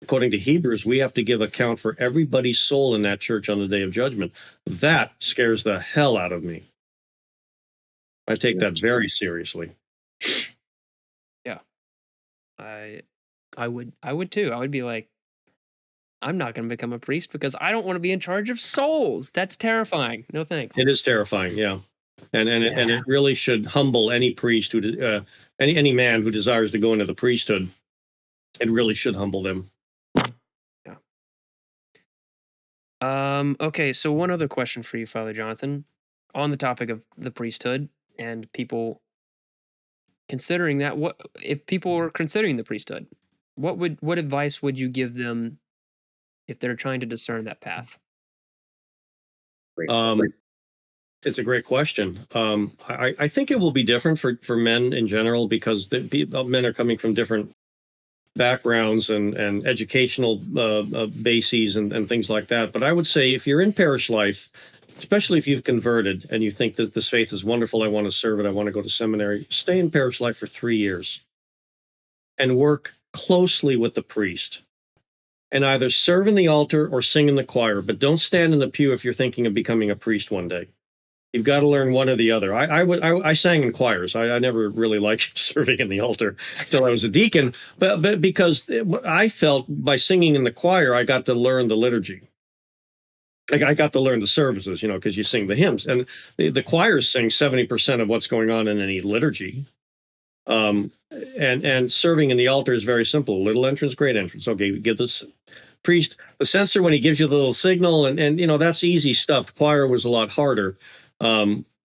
according to Hebrews, we have to give account for everybody's soul in that church on the day of judgment. That scares the hell out of me. I take that very seriously. Yeah. I would too. I would be like, I'm not going to become a priest because I don't want to be in charge of souls. That's terrifying. No thanks. It is terrifying, yeah. And Yeah. it really should humble any priest who any man who desires to go into the priesthood. It really should humble them. Yeah. Okay, so one other question for you, Father Jonathan, on the topic of the priesthood and people considering that. What if people are considering the priesthood? What advice would you give them if they're trying to discern that path? It's a great question. I think it will be different for men in general because men are coming from different backgrounds and educational bases and things like that. But I would say if you're in parish life, especially if you've converted and you think that this faith is wonderful, I want to serve it, I want to go to seminary, stay in parish life for 3 years and work closely with the priest and either serve in the altar or sing in the choir, but don't stand in the pew if you're thinking of becoming a priest one day. You've got to learn one or the other. I sang in choirs. I never really liked serving in the altar until I was a deacon, but because I felt by singing in the choir, I got to learn the liturgy. Like I got to learn the services, because you sing the hymns, and the choirs sing 70% of what's going on in any liturgy. And serving in the altar is very simple. Little entrance, great entrance. Okay, give this priest the censer when he gives you the little signal, and that's easy stuff. The choir was a lot harder.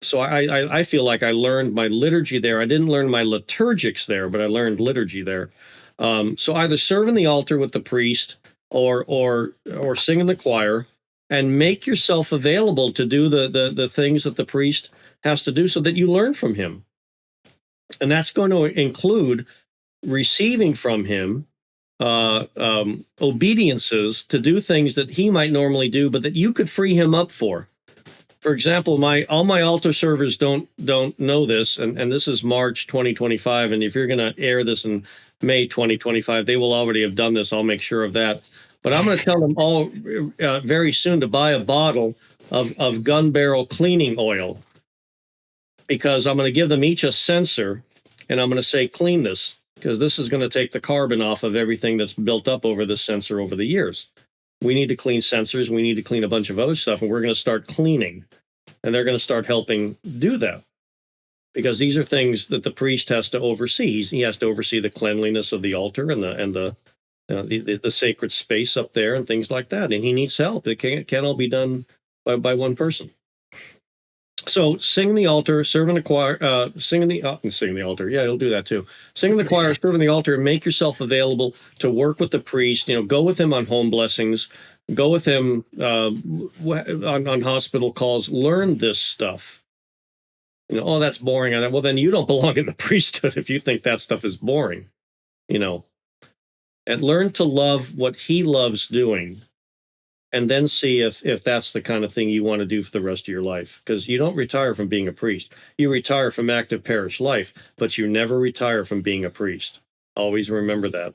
So I feel like I learned my liturgy there. I didn't learn my liturgics there, but I learned liturgy there. So either serve in the altar with the priest or sing in the choir and make yourself available to do the things that the priest has to do so that you learn from him. And that's going to include receiving from him obediences to do things that he might normally do, but that you could free him up for. For example, all my altar servers don't know this, and this is March 2025, and if you're going to air this in May 2025, they will already have done this. I'll make sure of that. But I'm going to tell them all very soon to buy a bottle of gun barrel cleaning oil, because I'm going to give them each a censer, and I'm going to say, clean this, because this is going to take the carbon off of everything that's built up over this censer over the years. We need to clean sensors. We need to clean a bunch of other stuff, and we're going to start cleaning. And they're going to start helping do that, because these are things that the priest has to oversee. He has to oversee the cleanliness of the altar and the sacred space up there and things like that. And he needs help. It can't all be done by one person. So sing in the altar, serve in the choir, sing in the altar. Yeah, he'll do that too. Sing in the choir, serve in the altar, and make yourself available to work with the priest. Go with him on home blessings. Go with him on hospital calls. Learn this stuff. Oh, that's boring. Well, then you don't belong in the priesthood if you think that stuff is boring. And learn to love what he loves doing. And then see if that's the kind of thing you want to do for the rest of your life. Because you don't retire from being a priest. You retire from active parish life, but you never retire from being a priest. Always remember that.